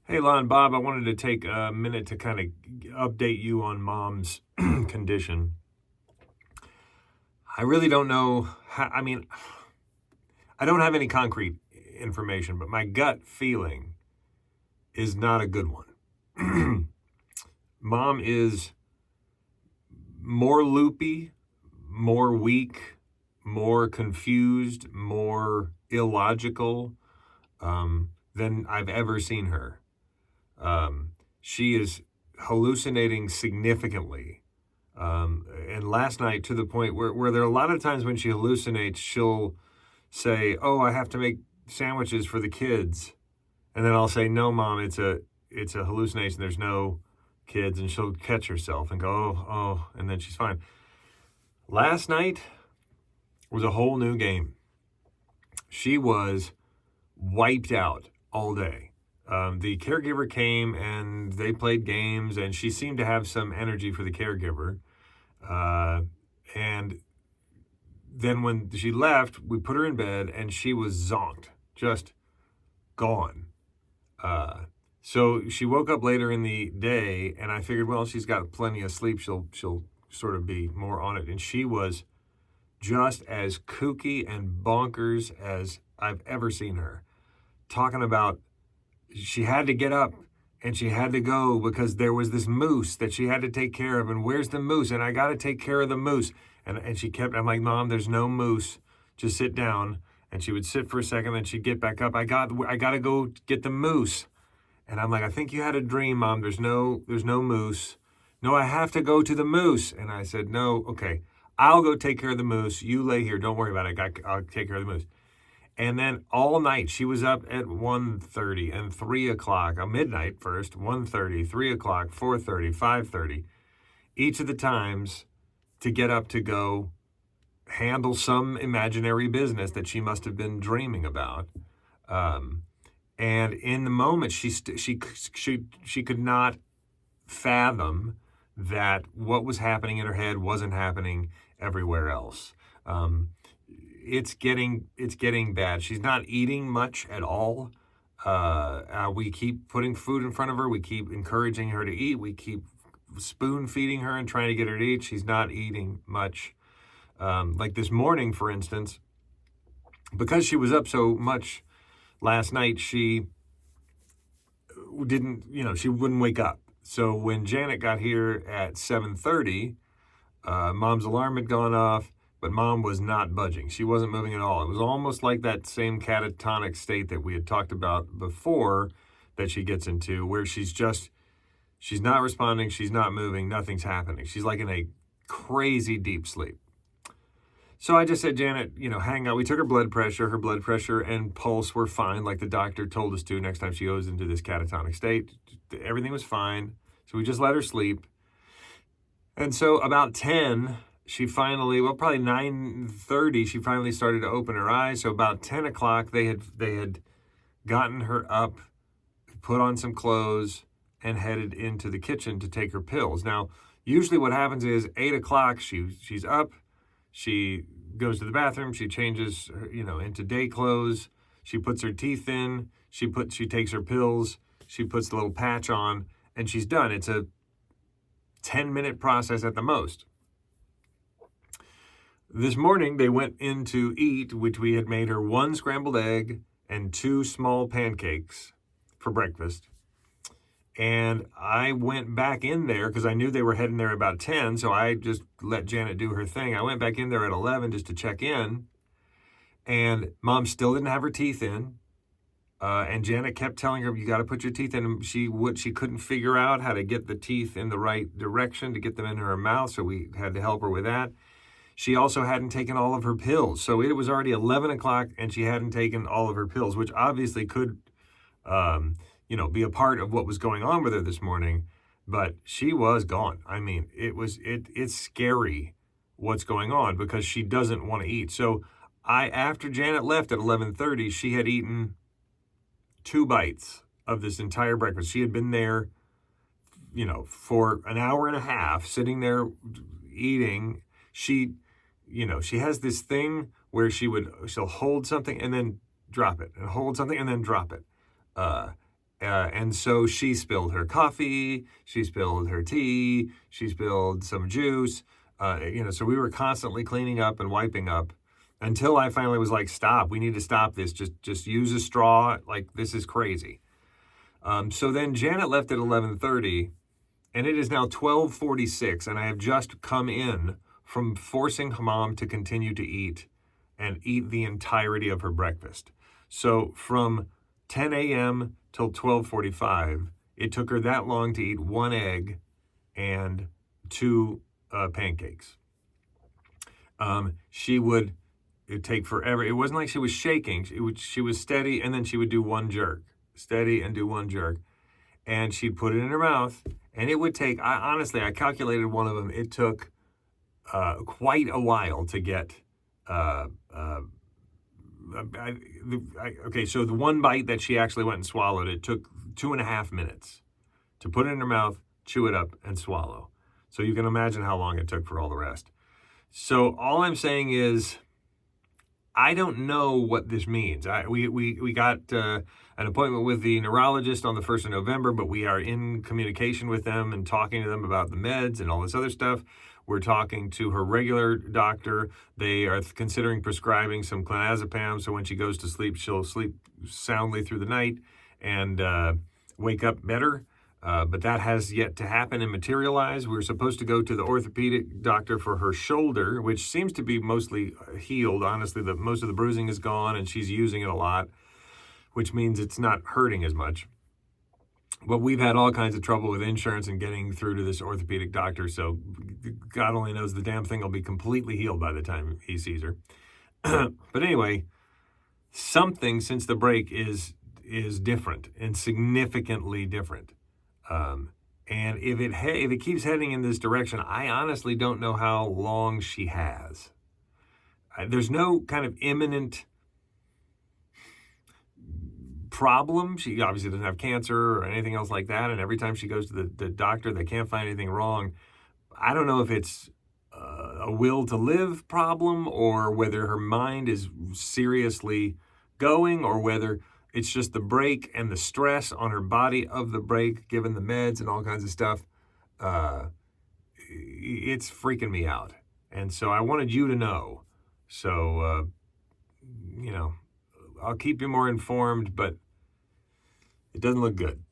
Hey, Lon, Bob, I wanted to take a minute to kind of update you on mom's condition. I really don't know. I don't have any concrete information, but my gut feeling is not a good one. Mom is more loopy, more weak, more confused, more illogical than I've ever seen her. She is hallucinating significantly. And last night, to the point where there are a lot of times when she hallucinates, she'll say, "Oh, I have to make sandwiches for the kids," and then I'll say, "No, Mom, it's a hallucination. There's no kids," and she'll catch herself and go, "Oh," and then she's fine. Last night was a whole new game. She was wiped out all day. The caregiver came and they played games, and she seemed to have some energy for the caregiver. And then when she left, we put her in bed, and she was zonked, just gone. So she woke up later in the day, and I figured, well, she's got plenty of sleep. She'll sort of be more on it. And she was just as kooky and bonkers as I've ever seen her. Talking about she had to get up and she had to go because there was this moose that she had to take care of. And where's the moose? And I got to take care of the moose. And she kept, I'm like, Mom, there's no moose. Just sit down. And she would sit for a second, then she'd get back up. I got to go get the moose. And I'm like, I think you had a dream, Mom. There's no moose. No, I have to go to the moose. And I said, no, okay, I'll go take care of the moose. You lay here. Don't worry about it. I'll take care of the moose. And then all night, she was up at 1:30 and 3 o'clock, midnight first, 1:30, 3 o'clock, 4:30, 5:30, each of the times to get up to go handle some imaginary business that she must have been dreaming about. And in the moment, she could not fathom that what was happening in her head wasn't happening everywhere else. It's getting bad. She's not eating much at all. We keep putting food in front of her. We keep encouraging her to eat. We keep spoon feeding her and trying to get her to eat. She's not eating much. Like this morning, for instance, because she was up so much last night, she wouldn't wake up. So when Janet got here at 7:30, Mom's alarm had gone off. But Mom was not budging. She wasn't moving at all. It was almost like that same catatonic state that we had talked about before that she gets into, where she's not responding, she's not moving, nothing's happening. She's like in a crazy deep sleep. So I just said, Janet, hang out. We took her blood pressure and pulse were fine, like the doctor told us to next time she goes into this catatonic state. Everything was fine. So we just let her sleep. And so about 10, she finally, probably 9:30, she finally started to open her eyes. So about 10 o'clock, they had gotten her up, put on some clothes, and headed into the kitchen to take her pills. Now, usually what happens is 8 o'clock, she's up, she goes to the bathroom, she changes, into day clothes, she puts her teeth in, she takes her pills, she puts the little patch on, and she's done. It's a 10-minute process at the most. This morning, they went in to eat, which we had made her 1 scrambled egg and 2 small pancakes for breakfast. And I went back in there because I knew they were heading there about 10, so I just let Janet do her thing. I went back in there at 11 just to check in, and Mom still didn't have her teeth in. And Janet kept telling her, you got to put your teeth in. And she couldn't figure out how to get the teeth in the right direction to get them into her mouth, so we had to help her with that. She also hadn't taken all of her pills. So it was already 11 o'clock and she hadn't taken all of her pills, which obviously could, be a part of what was going on with her this morning. But she was gone. I mean, it's scary what's going on because she doesn't want to eat. So after Janet left at 11:30, she had eaten 2 bites of this entire breakfast. She had been there, for an hour and a half, sitting there eating. She has this thing where she'll hold something and then drop it, and hold something and then drop it. And so she spilled her coffee, she spilled her tea, she spilled some juice. So we were constantly cleaning up and wiping up until I finally was like, stop, we need to stop this. Just use a straw. Like, this is crazy. So then Janet left at 11:30, and it is now 12:46, and I have just come in from forcing Mom to continue to eat and eat the entirety of her breakfast. So from 10 a.m. till 12:45, it took her that long to eat one egg and two pancakes. It'd take forever. It wasn't like she was shaking. She was steady, and then she would do one jerk. Steady and do one jerk. And she'd put it in her mouth, and it would take, I calculated one of them. It took quite a while to get, so the one bite that she actually went and swallowed, it took 2.5 minutes to put it in her mouth, chew it up, and swallow. So you can imagine how long it took for all the rest. So all I'm saying is, I don't know what this means. We got an appointment with the neurologist on the 1st of November, but we are in communication with them and talking to them about the meds and all this other stuff. We're talking to her regular doctor. They are considering prescribing some clonazepam, so when she goes to sleep, she'll sleep soundly through the night and wake up better. But that has yet to happen and materialize. We're supposed to go to the orthopedic doctor for her shoulder, which seems to be mostly healed. Honestly, most of the bruising is gone, and she's using it a lot, which means it's not hurting as much. But we've had all kinds of trouble with insurance and getting through to this orthopedic doctor, so God only knows the damn thing will be completely healed by the time he sees her. But anyway, something since the break is different and significantly different. And if it keeps heading in this direction, I honestly don't know how long she has. There's no kind of imminent problem. She obviously doesn't have cancer or anything else like that. And every time she goes to the doctor, they can't find anything wrong. I don't know if it's a will to live problem or whether her mind is seriously going or whether it's just the break and the stress on her body of the break, given the meds and all kinds of stuff. It's freaking me out. And so I wanted you to know. So, I'll keep you more informed, but it doesn't look good.